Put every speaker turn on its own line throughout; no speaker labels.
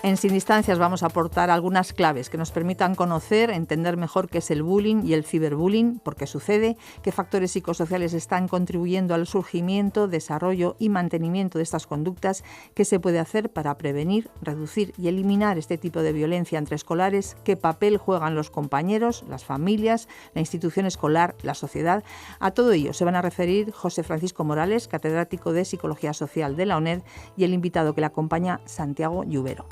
En Sin Distancias vamos a aportar algunas claves que nos permitan conocer, entender mejor qué es el bullying y el ciberbullying, por qué sucede, qué factores psicosociales están contribuyendo al surgimiento, desarrollo y mantenimiento de estas conductas, qué se puede hacer para prevenir, reducir y eliminar este tipo de violencia entre escolares, qué papel juegan los compañeros, las familias, la institución escolar, la sociedad. A todo ello se van a referir José Francisco Morales, catedrático de Psicología Social de la UNED, y el invitado que le acompaña, Santiago Lluvero.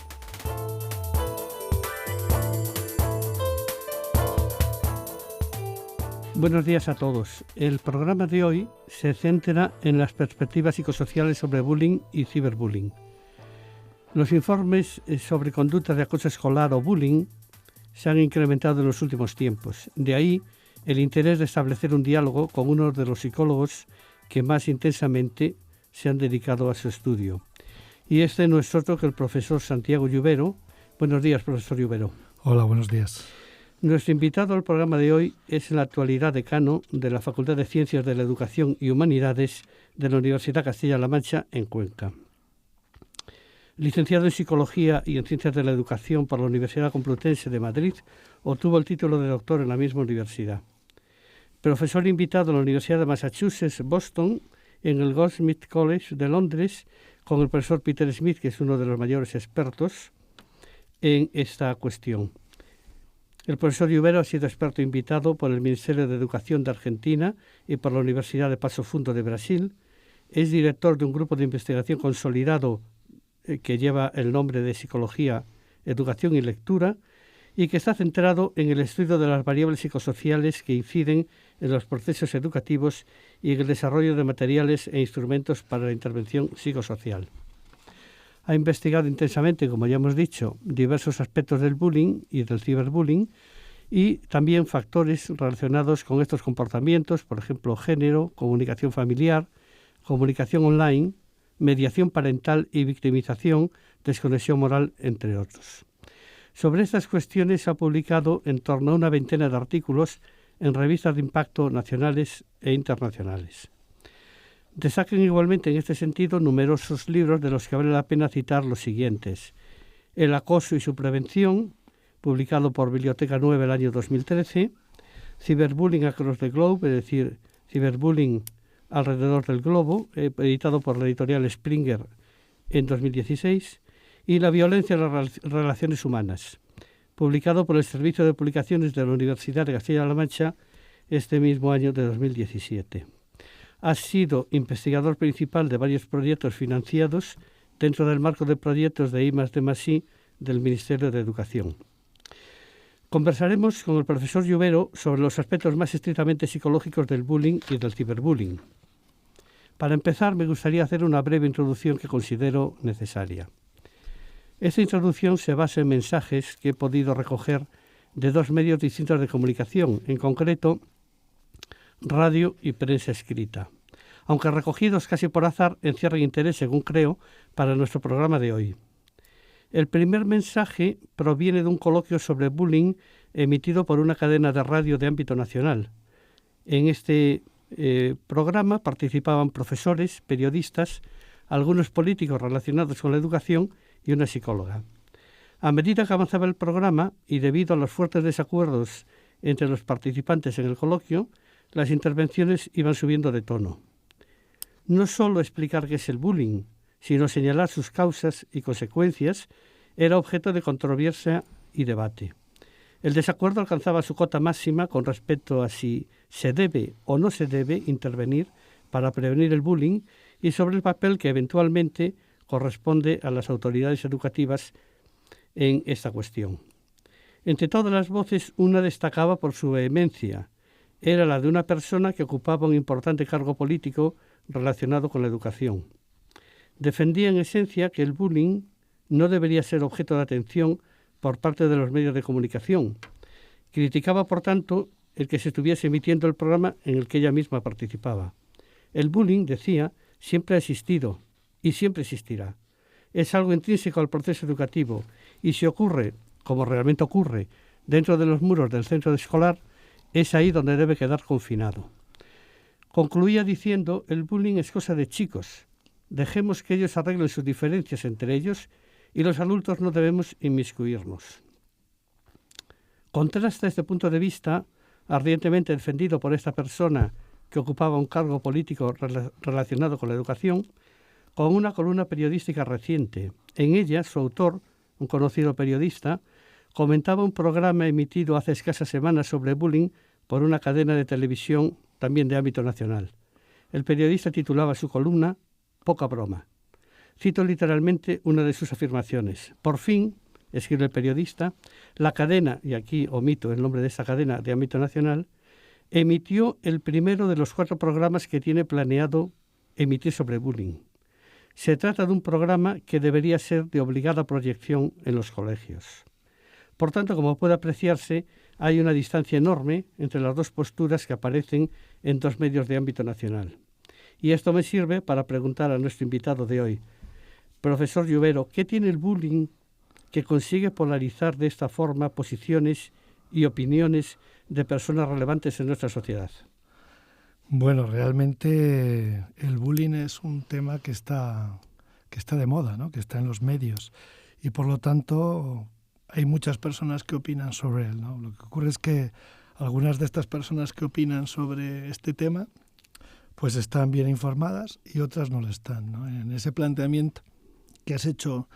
Buenos días a todos. El programa de hoy se centra en las perspectivas psicosociales sobre bullying y ciberbullying. Los informes sobre conductas de acoso escolar o bullying se han incrementado en los últimos tiempos. De ahí el interés de establecer un diálogo con uno de los psicólogos que más intensamente se han dedicado a su estudio. Y este no es otro que el profesor Santiago Lluvero. Buenos días, profesor Lluvero.
Hola, buenos días.
Nuestro invitado al programa de hoy es en la actualidad decano de la Facultad de Ciencias de la Educación y Humanidades de la Universidad Castilla-La Mancha en Cuenca. Licenciado en Psicología y en Ciencias de la Educación por la Universidad Complutense de Madrid, obtuvo el título de doctor en la misma universidad. Profesor invitado en la Universidad de Massachusetts, Boston, en el Goldsmiths College de Londres, con el profesor Peter Smith, que es uno de los mayores expertos en esta cuestión. El profesor Lluvero ha sido experto invitado por el Ministerio de Educación de Argentina y por la Universidad de Paso Fundo de Brasil. Es director de un grupo de investigación consolidado que lleva el nombre de Psicología, Educación y Lectura, y que está centrado en el estudio de las variables psicosociales que inciden en los procesos educativos y en el desarrollo de materiales e instrumentos para la intervención psicosocial. Ha investigado intensamente, como ya hemos dicho, diversos aspectos del bullying y del ciberbullying y también factores relacionados con estos comportamientos, por ejemplo, género, comunicación familiar, comunicación online, mediación parental y victimización, desconexión moral, entre otros. Sobre estas cuestiones ha publicado en torno a una veintena de artículos en revistas de impacto nacionales e internacionales. Destacan igualmente en este sentido numerosos libros de los que vale la pena citar los siguientes: El acoso y su prevención, publicado por Biblioteca Nueva el año 2013, Cyberbullying Across the Globe, es decir, ciberbullying alrededor del globo, editado por la editorial Springer en 2016, y La violencia en las relaciones humanas, publicado por el Servicio de Publicaciones de la Universidad de Castilla-La Mancha este mismo año de 2017. Ha sido investigador principal de varios proyectos financiados dentro del marco de proyectos de I+D+I del Ministerio de Educación. Conversaremos con el profesor Lluvero sobre los aspectos más estrictamente psicológicos del bullying y del ciberbullying. Para empezar, me gustaría hacer una breve introducción que considero necesaria. Esta introducción se basa en mensajes que he podido recoger de dos medios distintos de comunicación, en concreto radio y prensa escrita, aunque recogidos casi por azar, encierran interés, según creo, para nuestro programa de hoy. El primer mensaje proviene de un coloquio sobre bullying emitido por una cadena de radio de ámbito nacional. En este programa participaban profesores, periodistas, algunos políticos relacionados con la educación y una psicóloga. A medida que avanzaba el programa, y debido a los fuertes desacuerdos entre los participantes en el coloquio, las intervenciones iban subiendo de tono. No solo explicar qué es el bullying, sino señalar sus causas y consecuencias, era objeto de controversia y debate. El desacuerdo alcanzaba su cota máxima con respecto a si se debe o no se debe intervenir para prevenir el bullying y sobre el papel que eventualmente corresponde a las autoridades educativas en esta cuestión. Entre todas las voces, una destacaba por su vehemencia. Era la de una persona que ocupaba un importante cargo político relacionado con la educación. Defendía en esencia que el bullying no debería ser objeto de atención por parte de los medios de comunicación. Criticaba, por tanto, el que se estuviese emitiendo el programa en el que ella misma participaba. El bullying, decía, siempre ha existido y siempre existirá. Es algo intrínseco al proceso educativo y si ocurre, como realmente ocurre, dentro de los muros del centro escolar, es ahí donde debe quedar confinado. Concluía diciendo: el bullying es cosa de chicos. Dejemos que ellos arreglen sus diferencias entre ellos y los adultos no debemos inmiscuirnos. Contrasta este punto de vista, ardientemente defendido por esta persona que ocupaba un cargo político relacionado con la educación, con una columna periodística reciente. En ella, su autor, un conocido periodista, comentaba un programa emitido hace escasas semanas sobre bullying por una cadena de televisión también de ámbito nacional. El periodista titulaba su columna «Poca broma». Cito literalmente una de sus afirmaciones. Por fin, escribe el periodista, la cadena, y aquí omito el nombre de esa cadena de ámbito nacional, emitió el primero de los 4 programas que tiene planeado emitir sobre bullying. Se trata de un programa que debería ser de obligada proyección en los colegios. Por tanto, como puede apreciarse, hay una distancia enorme entre las dos posturas que aparecen en 2 medios de ámbito nacional. Y esto me sirve para preguntar a nuestro invitado de hoy, profesor Lluvero, ¿qué tiene el bullying que consigue polarizar de esta forma posiciones y opiniones de personas relevantes en nuestra sociedad?
Bueno, realmente el bullying es un tema que está de moda, ¿no? Que está en los medios y por lo tanto hay muchas personas que opinan sobre él, ¿no? Lo que ocurre es que algunas de estas personas que opinan sobre este tema pues están bien informadas y otras no lo están, ¿no? En ese planteamiento que has hecho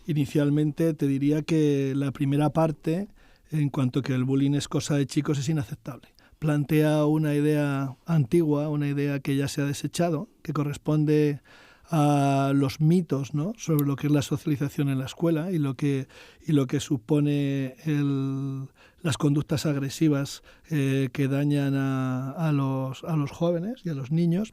inicialmente te diría que la primera parte, en cuanto que el bullying es cosa de chicos, es inaceptable. Plantea una idea antigua, una idea que ya se ha desechado, que corresponde a los mitos, ¿no? Sobre lo que es la socialización en la escuela y lo que supone las conductas agresivas que dañan a los jóvenes y a los niños,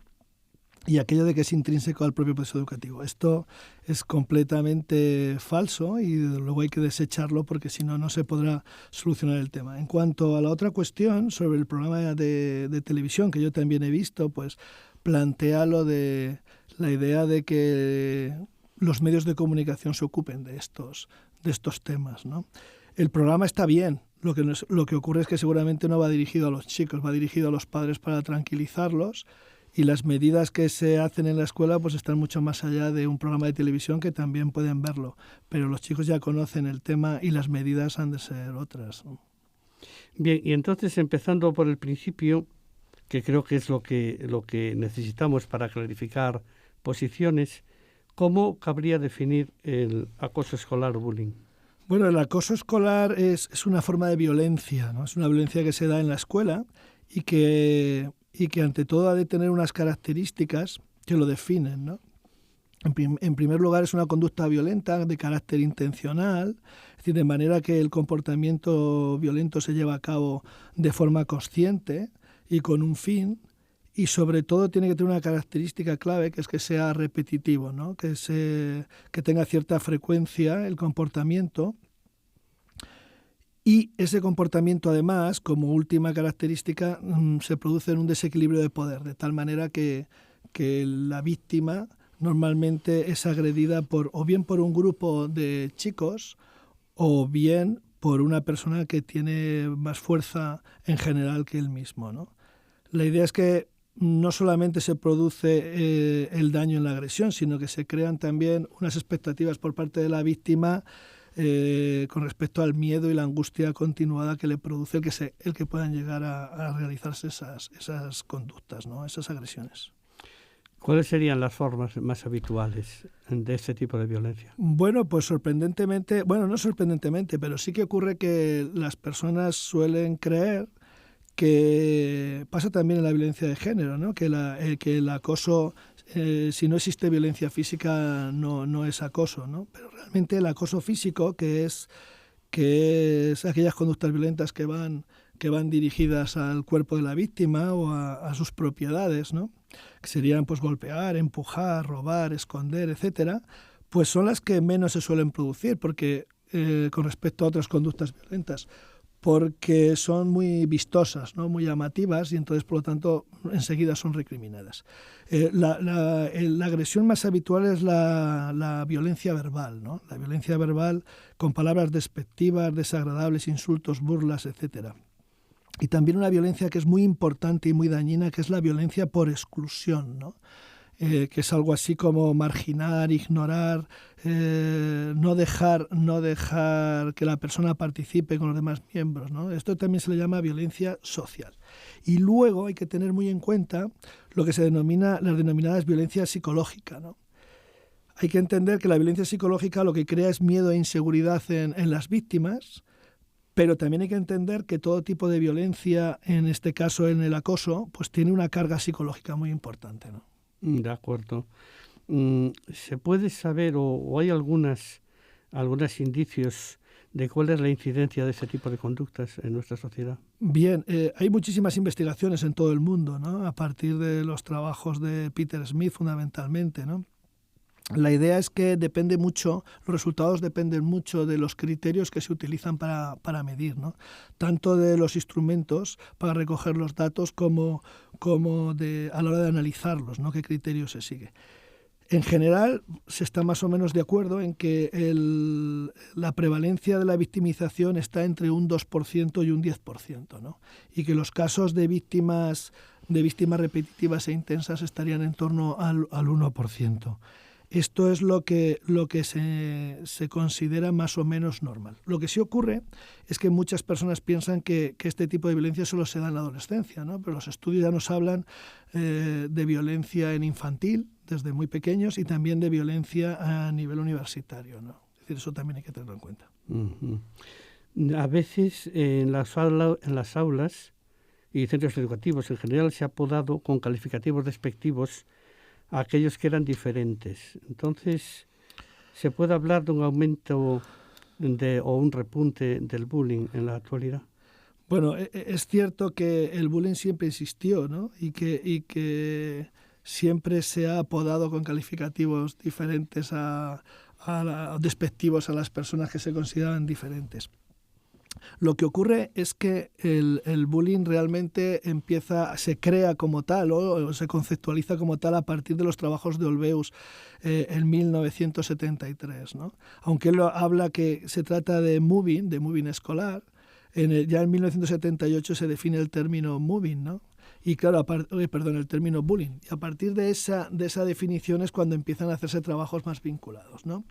y aquello de que es intrínseco al propio proceso educativo. Esto es completamente falso y luego hay que desecharlo porque si no, no se podrá solucionar el tema. En cuanto a la otra cuestión sobre el programa de televisión que yo también he visto, pues plantea lo de la idea de que los medios de comunicación se ocupen de estos temas, ¿no? El programa está bien. Lo que ocurre es que seguramente no va dirigido a los chicos, va dirigido a los padres para tranquilizarlos. Y las medidas que se hacen en la escuela pues están mucho más allá de un programa de televisión que también pueden verlo. Pero los chicos ya conocen el tema y las medidas han de ser otras, ¿no?
Bien, y entonces empezando por el principio, que creo que es lo que necesitamos para clarificar posiciones, ¿cómo cabría definir el acoso escolar o bullying?
Bueno, el acoso escolar es una forma de violencia, ¿no? Es una violencia que se da en la escuela y que ante todo ha de tener unas características que lo definen, ¿no? En primer lugar, es una conducta violenta de carácter intencional, es decir, de manera que el comportamiento violento se lleva a cabo de forma consciente y con un fin, y sobre todo tiene que tener una característica clave, que es que sea repetitivo, ¿no? Que tenga cierta frecuencia el comportamiento. Y ese comportamiento, además, como última característica, se produce en un desequilibrio de poder, de tal manera que la víctima normalmente es agredida o bien por un grupo de chicos o bien por una persona que tiene más fuerza en general que él mismo, ¿no? La idea es que no solamente se produce el daño en la agresión, sino que se crean también unas expectativas por parte de la víctima con respecto al miedo y la angustia continuada que le produce el que puedan llegar a realizarse esas conductas, ¿no? Esas agresiones.
¿Cuáles serían las formas más habituales de este tipo de violencia?
Bueno, pues no sorprendentemente, pero sí que ocurre que las personas suelen creer que pasa también en la violencia de género, ¿no? Que el acoso, si no existe violencia física, no es acoso, ¿no? Pero realmente el acoso físico, que es aquellas conductas violentas que van dirigidas al cuerpo de la víctima o a sus propiedades, ¿no? Que serían pues golpear, empujar, robar, esconder, etcétera, pues son las que menos se suelen producir porque con respecto a otras conductas violentas, porque son muy vistosas, ¿no? Muy llamativas y entonces, por lo tanto, enseguida son recriminadas. La agresión más habitual es la violencia verbal, ¿no? La violencia verbal con palabras despectivas, desagradables, insultos, burlas, etcétera. Y también una violencia que es muy importante y muy dañina, que es la violencia por exclusión, ¿no? que es algo así como marginar, ignorar, no dejar que la persona participe con los demás miembros, ¿no? Esto también se le llama violencia social. Y luego hay que tener muy en cuenta lo que se denomina las denominadas violencia psicológica, ¿no? Hay que entender que la violencia psicológica lo que crea es miedo e inseguridad en las víctimas, pero también hay que entender que todo tipo de violencia, en este caso en el acoso, pues tiene una carga psicológica muy importante, ¿no?
De acuerdo. ¿Se puede saber o hay algunos indicios de cuál es la incidencia de ese tipo de conductas en nuestra sociedad?
Bien, hay muchísimas investigaciones en todo el mundo, ¿no? A partir de los trabajos de Peter Smith fundamentalmente, ¿no? La idea es que depende mucho, los resultados dependen mucho de los criterios que se utilizan para medir, ¿no? Tanto de los instrumentos para recoger los datos como a la hora de analizarlos, ¿no? ¿Qué criterio se sigue? En general, se está más o menos de acuerdo en que la prevalencia de la victimización está entre un 2% y un 10%, ¿no? Y que los casos de víctimas repetitivas e intensas estarían en torno al 1%. Esto es lo que se considera más o menos normal. Lo que sí ocurre es que muchas personas piensan que este tipo de violencia solo se da en la adolescencia, ¿no? Pero los estudios ya nos hablan de violencia en infantil, desde muy pequeños, y también de violencia a nivel universitario, ¿no? Es decir, eso también hay que tenerlo en cuenta.
Uh-huh. A veces en las aulas y centros educativos en general se ha apodado con calificativos despectivos a aquellos que eran diferentes. Entonces, ¿se puede hablar de un aumento o un repunte del bullying en la actualidad?
Bueno, es cierto que el bullying siempre existió, ¿no? Y que siempre se ha apodado con calificativos diferentes despectivos a las personas que se consideraban diferentes. Lo que ocurre es que el bullying realmente se crea como tal o se conceptualiza como tal a partir de los trabajos de Olweus en 1973, ¿no? Aunque él habla que se trata de moving escolar, ya en 1978 se define el término moving, ¿no? Y claro, el término bullying. Y a partir de esa definición es cuando empiezan a hacerse trabajos más vinculados, ¿no?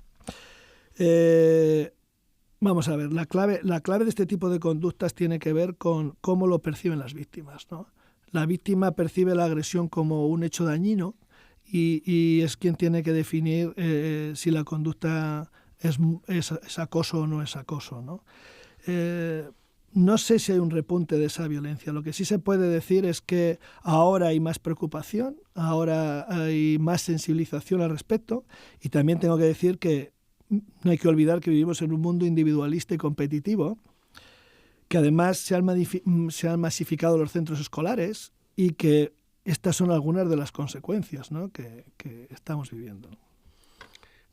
Vamos a ver, la clave de este tipo de conductas tiene que ver con cómo lo perciben las víctimas, ¿no? La víctima percibe la agresión como un hecho dañino y es quien tiene que definir si la conducta es acoso o no es acoso, ¿no? No sé si hay un repunte de esa violencia. Lo que sí se puede decir es que ahora hay más preocupación, ahora hay más sensibilización al respecto, y también tengo que decir que no hay que olvidar que vivimos en un mundo individualista y competitivo, que además se han masificado los centros escolares y que estas son algunas de las consecuencias, ¿no? que estamos viviendo.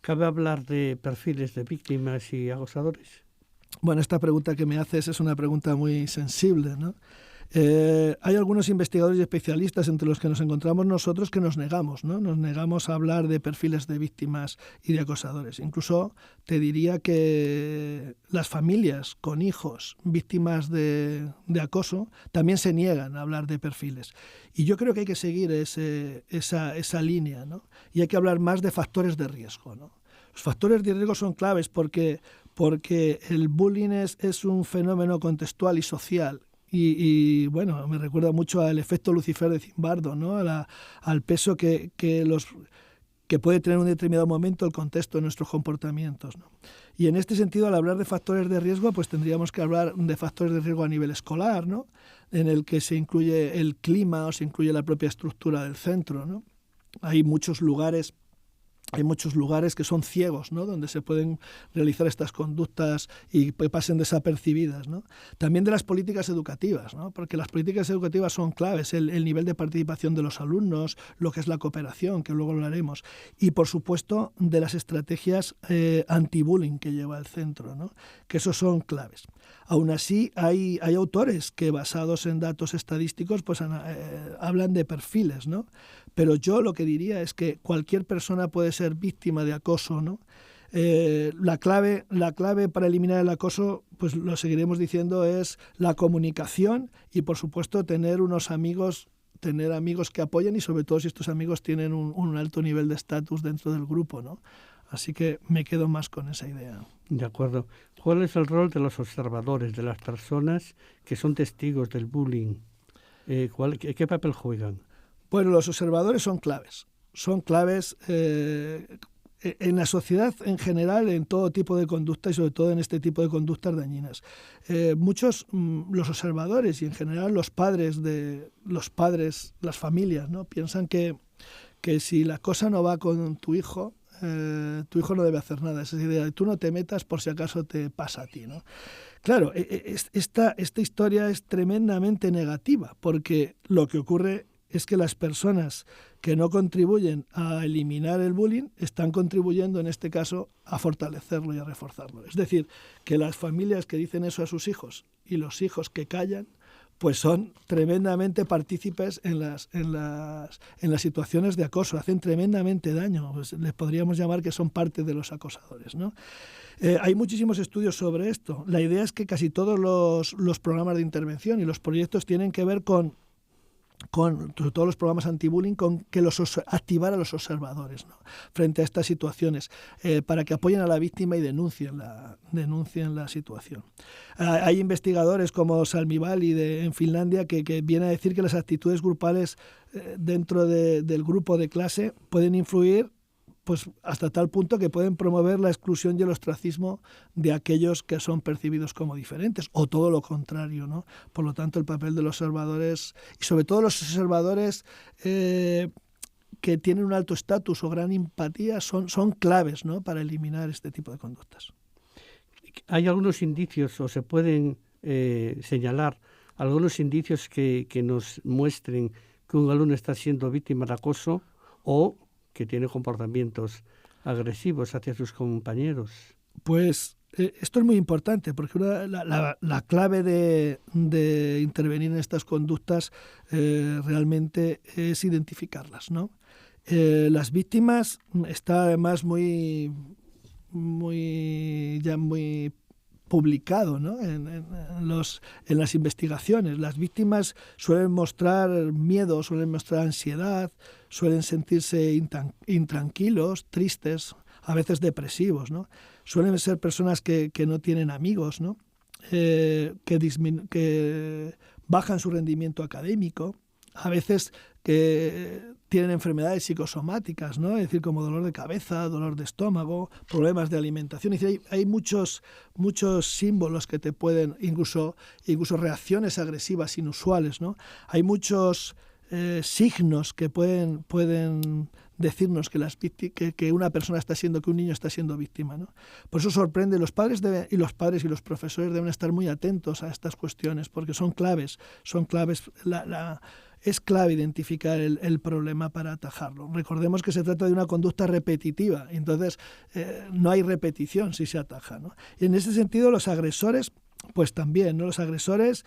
¿Cabe hablar de perfiles de víctimas y acosadores?
Bueno, esta pregunta que me haces es una pregunta muy sensible, ¿no? Hay algunos investigadores y especialistas entre los que nos encontramos nosotros que nos negamos, ¿no? Nos negamos a hablar de perfiles de víctimas y de acosadores. Incluso te diría que las familias con hijos víctimas de acoso también se niegan a hablar de perfiles. Y yo creo que hay que seguir esa línea, ¿no? Y hay que hablar más de factores de riesgo, ¿no? Los factores de riesgo son claves porque el bullying es un fenómeno contextual y social. Y bueno, me recuerda mucho al efecto Lucifer de Zimbardo, ¿no? Al peso que puede tener en un determinado momento el contexto de nuestros comportamientos, ¿no? Y en este sentido, al hablar de factores de riesgo, pues tendríamos que hablar de factores de riesgo a nivel escolar, ¿no? En el que se incluye el clima o se incluye la propia estructura del centro, ¿no? Hay muchos lugares que son ciegos, ¿no? Donde se pueden realizar estas conductas y pasen desapercibidas, ¿no? También de las políticas educativas, ¿no? Porque las políticas educativas son claves, el nivel de participación de los alumnos, lo que es la cooperación, que luego hablaremos, y por supuesto de las estrategias anti-bullying que lleva el centro, ¿no? Que esos son claves. Aún así, hay autores que basados en datos estadísticos pues hablan de perfiles, ¿no? Pero yo lo que diría es que cualquier persona puede ser víctima de acoso, ¿no? La clave para eliminar el acoso, pues lo seguiremos diciendo, es la comunicación y, por supuesto, tener unos amigos tener amigos que apoyen y sobre todo si estos amigos tienen un alto nivel de estatus dentro del grupo, ¿no? Así que me quedo más con esa idea.
De acuerdo. ¿Cuál es el rol de los observadores, de las personas que son testigos del bullying? ¿Qué papel juegan?
Bueno, los observadores son claves. Son claves en la sociedad en general, en todo tipo de conducta y sobre todo en este tipo de conductas dañinas. Los observadores y en general los padres, las familias, ¿no? Piensan que si la cosa no va con tu hijo no debe hacer nada. Esa idea de tú no te metas por si acaso te pasa a ti, ¿no? Claro, esta historia es tremendamente negativa porque lo que ocurre es que las personas que no contribuyen a eliminar el bullying están contribuyendo, en este caso, a fortalecerlo y a reforzarlo. Es decir, que las familias que dicen eso a sus hijos y los hijos que callan, pues son tremendamente partícipes en las situaciones de acoso, hacen tremendamente daño. Pues les podríamos llamar que son parte de los acosadores, ¿no? Hay muchísimos estudios sobre esto. La idea es que casi todos los programas de intervención y los proyectos tienen que ver con sobre todo los programas anti-bullying, con que activar a los observadores, ¿no? Frente a estas situaciones, para que apoyen a la víctima y denuncien la situación. Hay investigadores como Salmi Väli en Finlandia que viene a decir que las actitudes grupales dentro del grupo de clase pueden influir pues hasta tal punto que pueden promover la exclusión y el ostracismo de aquellos que son percibidos como diferentes, o todo lo contrario, ¿no? Por lo tanto, el papel de los observadores, y sobre todo los observadores que tienen un alto estatus o gran empatía, son claves, ¿no? Para eliminar este tipo de conductas.
¿Hay algunos indicios o se pueden señalar algunos indicios que nos muestren que un alumno está siendo víctima de acoso o que tiene comportamientos agresivos hacia sus compañeros? Pues
esto es muy importante porque la clave de intervenir en estas conductas realmente es identificarlas, ¿no? Las víctimas está además muy publicado, ¿no? en las investigaciones. Las víctimas suelen mostrar miedo, suelen mostrar ansiedad, suelen sentirse intranquilos, tristes, a veces depresivos, ¿no? Suelen ser personas que no tienen amigos, ¿no? Que bajan su rendimiento académico, a veces que tienen enfermedades psicosomáticas, ¿no? Es decir, como dolor de cabeza, dolor de estómago, problemas de alimentación. Es decir, hay muchos símbolos que te pueden, incluso reacciones agresivas inusuales, ¿no? Hay muchos signos que pueden decirnos que una persona que un niño está siendo víctima, ¿no? Por eso sorprende, los padres y los profesores deben estar muy atentos a estas cuestiones porque son claves. Es clave identificar el problema para atajarlo. Recordemos que se trata de una conducta repetitiva, entonces no hay repetición si se ataja, ¿no? Y en ese sentido los agresores, pues también, ¿no? Los agresores,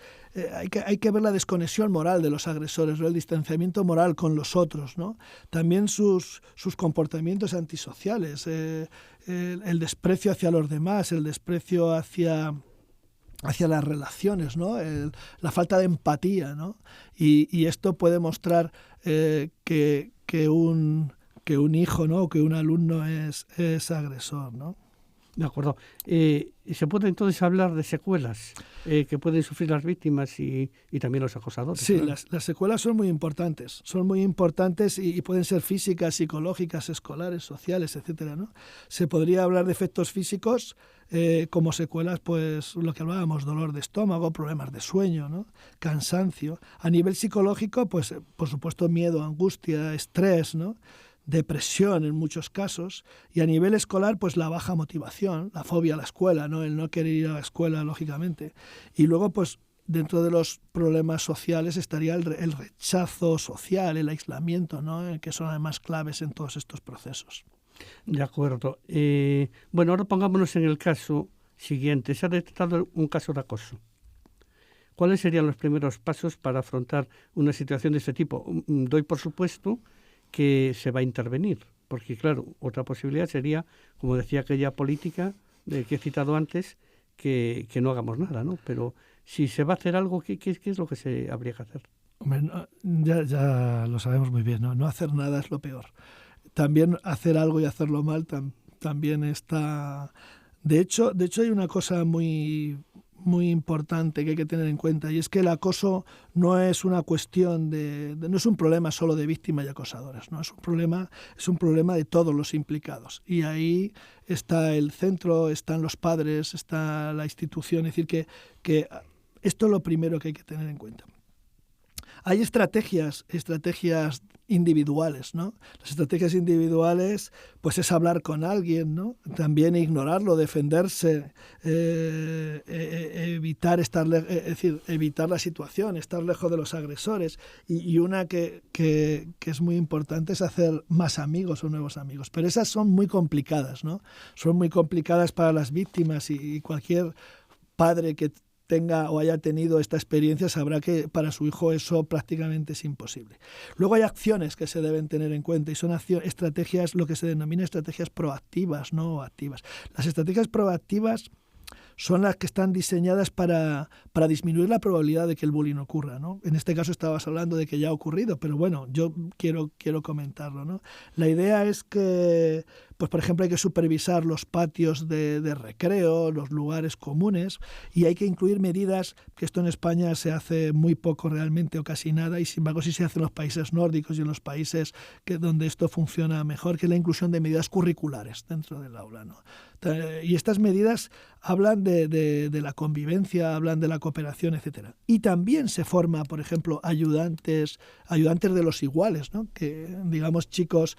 hay que ver la desconexión moral de los agresores, ¿no? El distanciamiento moral con los otros, ¿no? También sus comportamientos antisociales, el desprecio hacia los demás, el desprecio hacia las relaciones, ¿no? La falta de empatía, ¿no? Y esto puede mostrar que un hijo, ¿no? O que un alumno es agresor, ¿no?
De acuerdo. ¿Se puede entonces hablar de secuelas que pueden sufrir las víctimas y también los acosadores?
Sí, ¿no? Las secuelas son muy importantes y pueden ser físicas, psicológicas, escolares, sociales, etcétera, ¿no? Se podría hablar de efectos físicos como secuelas, pues lo que hablábamos, dolor de estómago, problemas de sueño, ¿no? Cansancio. A nivel psicológico, pues por supuesto miedo, angustia, estrés, ¿no? Depresión en muchos casos, y a nivel escolar pues la baja motivación, la fobia a la escuela, ¿no? El no querer ir a la escuela, lógicamente. Y luego pues dentro de los problemas sociales estaría el rechazo social, el aislamiento, ¿no? Que son además claves en todos estos procesos.
De acuerdo. Bueno, ahora pongámonos en el caso siguiente. Se ha detectado un caso de acoso. ¿Cuáles serían los primeros pasos para afrontar una situación de este tipo? Doy por supuesto que se va a intervenir, porque claro, otra posibilidad sería, como decía aquella política que he citado antes, que no hagamos nada, ¿no? Pero si se va a hacer algo, ¿qué es lo que se habría que hacer?
Hombre, ya lo sabemos muy bien, ¿no? No hacer nada es lo peor. También hacer algo y hacerlo mal también está... De hecho hay una cosa muy importante que hay que tener en cuenta, y es que el acoso no es una cuestión no es un problema solo de víctimas y acosadores, ¿no? Es un problema de todos los implicados. Y ahí está el centro, están los padres, está la institución. Es decir, que esto es lo primero que hay que tener en cuenta. Hay estrategias individuales, ¿no? Las estrategias individuales, pues es hablar con alguien, ¿no? También ignorarlo, defenderse, evitar la situación, estar lejos de los agresores. Y una que es muy importante es hacer más amigos o nuevos amigos. Pero esas son muy complicadas, ¿no? Son muy complicadas para las víctimas, y cualquier padre que tenga o haya tenido esta experiencia sabrá que para su hijo eso prácticamente es imposible. Luego hay acciones que se deben tener en cuenta, y son estrategias, lo que se denomina estrategias proactivas, no activas. Las estrategias proactivas son las que están diseñadas para disminuir la probabilidad de que el bullying ocurra, ¿no? En este caso estabas hablando de que ya ha ocurrido, pero bueno, yo quiero comentarlo, ¿no? La idea es que, pues por ejemplo, hay que supervisar los patios de recreo, los lugares comunes, y hay que incluir medidas, que esto en España se hace muy poco realmente o casi nada, y sin embargo sí se hace en los países nórdicos y en los países donde esto funciona mejor, que es la inclusión de medidas curriculares dentro del aula, ¿no? Y estas medidas hablan de la convivencia, hablan de la cooperación, etcétera. Y también se forma, por ejemplo, ayudantes de los iguales, ¿no? Que, digamos, chicos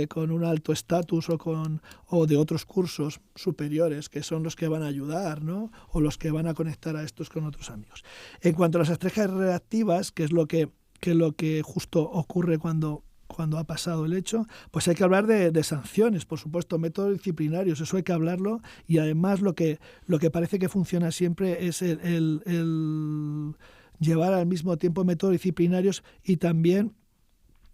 con un alto estatus o de otros cursos superiores, que son los que van a ayudar, ¿no? O los que van a conectar a estos con otros amigos. En cuanto a las estrategias reactivas, que es lo que justo ocurre cuando ha pasado el hecho, pues hay que hablar de sanciones, por supuesto, métodos disciplinarios, eso hay que hablarlo. Y además lo que parece que funciona siempre es el llevar al mismo tiempo métodos disciplinarios y también,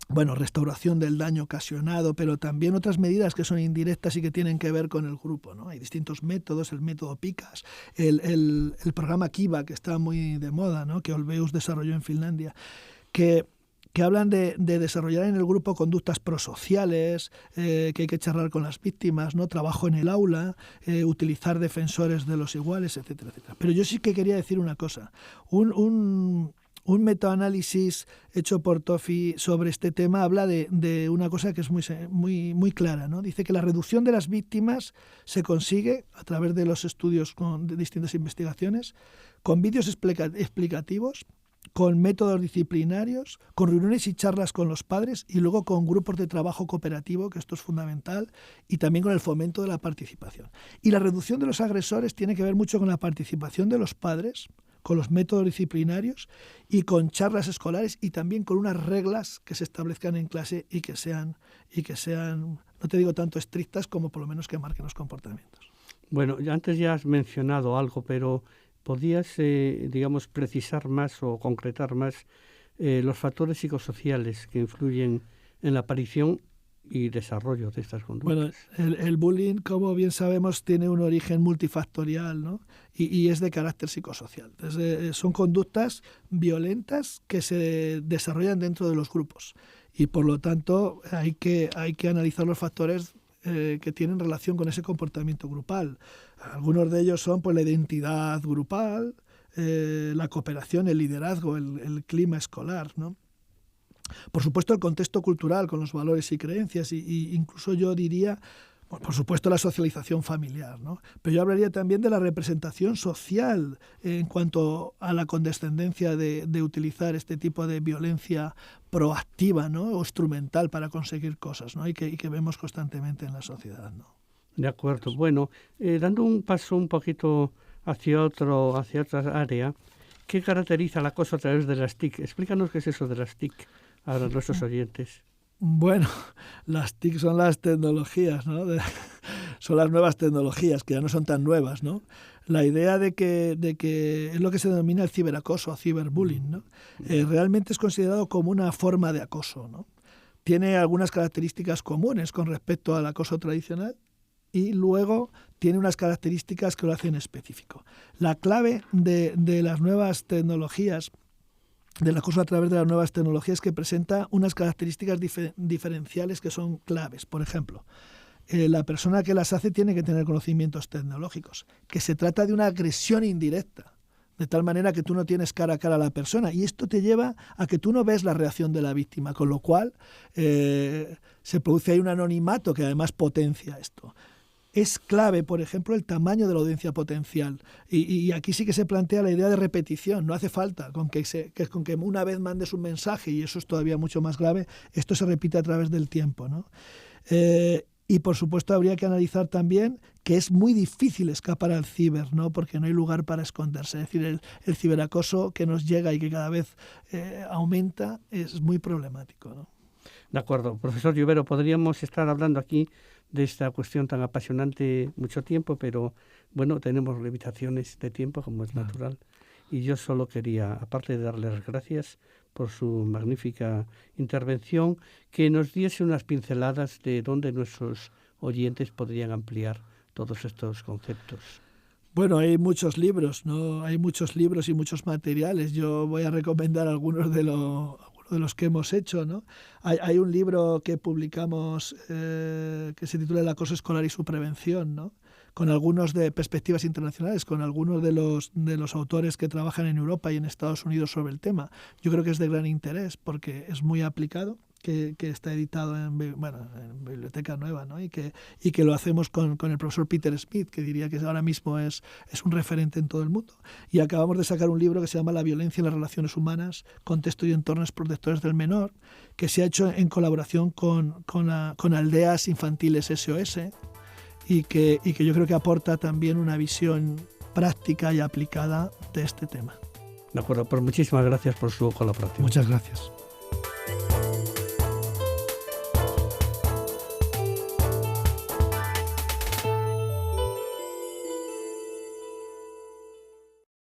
bueno, restauración del daño ocasionado, pero también otras medidas que son indirectas y que tienen que ver con el grupo, ¿no? Hay distintos métodos, el método PICAS, el programa Kiva, que está muy de moda, ¿no? Que Olweus desarrolló en Finlandia, que hablan de desarrollar en el grupo conductas prosociales, que hay que charlar con las víctimas, ¿no? Trabajo en el aula, utilizar defensores de los iguales, etcétera, etcétera. Pero yo sí que quería decir una cosa. Un metaanálisis hecho por Toffi sobre este tema habla de una cosa que es muy clara, ¿no? Dice que la reducción de las víctimas se consigue a través de los estudios de distintas investigaciones, con vídeos explicativos, con métodos disciplinarios, con reuniones y charlas con los padres, y luego con grupos de trabajo cooperativo, que esto es fundamental, y también con el fomento de la participación. Y la reducción de los agresores tiene que ver mucho con la participación de los padres, con los métodos disciplinarios y con charlas escolares, y también con unas reglas que se establezcan en clase y que sean, no te digo tanto estrictas, como por lo menos que marquen los comportamientos.
Bueno, antes ya has mencionado algo, pero ¿podías, digamos, precisar más o concretar más los factores psicosociales que influyen en la aparición y desarrollo de estas conductas?
Bueno, el bullying, como bien sabemos, tiene un origen multifactorial, ¿no? Y es de carácter psicosocial. Entonces, son conductas violentas que se desarrollan dentro de los grupos, y por lo tanto hay que analizar los factores que tienen relación con ese comportamiento grupal. Algunos de ellos son, pues, la identidad grupal, la cooperación, el liderazgo, el clima escolar, ¿no? Por supuesto, el contexto cultural con los valores y creencias, y incluso yo diría, bueno, por supuesto, la socialización familiar, ¿no? Pero yo hablaría también de la representación social en cuanto a la condescendencia de utilizar este tipo de violencia proactiva, ¿no? O instrumental para conseguir cosas, ¿no? Y que vemos constantemente en la sociedad, ¿no?
De acuerdo. Bueno, dando un paso un poquito hacia otra área, ¿qué caracteriza el acoso a través de las TIC? Explícanos qué es eso de las TIC a nuestros oyentes.
Bueno, las TIC son las tecnologías, ¿no? Son las nuevas tecnologías, que ya no son tan nuevas, ¿no? La idea de que es lo que se denomina el ciberacoso o ciberbullying, ¿no? Realmente es considerado como una forma de acoso, ¿no? Tiene algunas características comunes con respecto al acoso tradicional, y luego tiene unas características que lo hacen específico. La clave de las nuevas tecnologías del acoso a través de las nuevas tecnologías, que presenta unas características diferenciales que son claves. Por ejemplo, la persona que las hace tiene que tener conocimientos tecnológicos, que se trata de una agresión indirecta, de tal manera que tú no tienes cara a cara a la persona, y esto te lleva a que tú no ves la reacción de la víctima, con lo cual se produce ahí un anonimato que además potencia esto. Es clave, por ejemplo, el tamaño de la audiencia potencial. Y aquí sí que se plantea la idea de repetición. No hace falta con que una vez mandes un mensaje, y eso es todavía mucho más grave, esto se repite a través del tiempo, ¿no? Y por supuesto habría que analizar también que es muy difícil escapar al ciber, ¿no? Porque no hay lugar para esconderse. Es decir, el ciberacoso que nos llega y que cada vez aumenta es muy problemático, ¿no?
De acuerdo. Profesor Llovero, podríamos estar hablando aquí de esta cuestión tan apasionante mucho tiempo, pero bueno, tenemos limitaciones de tiempo, como es natural. Y yo solo quería, aparte de darles las gracias por su magnífica intervención, que nos diese unas pinceladas de dónde nuestros oyentes podrían ampliar todos estos conceptos.
Bueno, hay muchos libros, ¿no? Hay muchos libros y muchos materiales. Yo voy a recomendar algunos de los que hemos hecho, ¿no? Hay un libro que publicamos que se titula El acoso escolar y su prevención, ¿no? Con algunos de perspectivas internacionales, con algunos de los autores que trabajan en Europa y en Estados Unidos sobre el tema. Yo creo que es de gran interés porque es muy aplicado, que está editado en Biblioteca Nueva, ¿no? y que lo hacemos con el profesor Peter Smith, que diría que ahora mismo es un referente en todo el mundo. Y acabamos de sacar un libro que se llama La violencia en las relaciones humanas, contexto y entornos protectores del menor, que se ha hecho en colaboración con Aldeas Infantiles SOS, y que yo creo que aporta también una visión práctica y aplicada de este tema.
De acuerdo, pues muchísimas gracias por su colaboración.
Muchas gracias.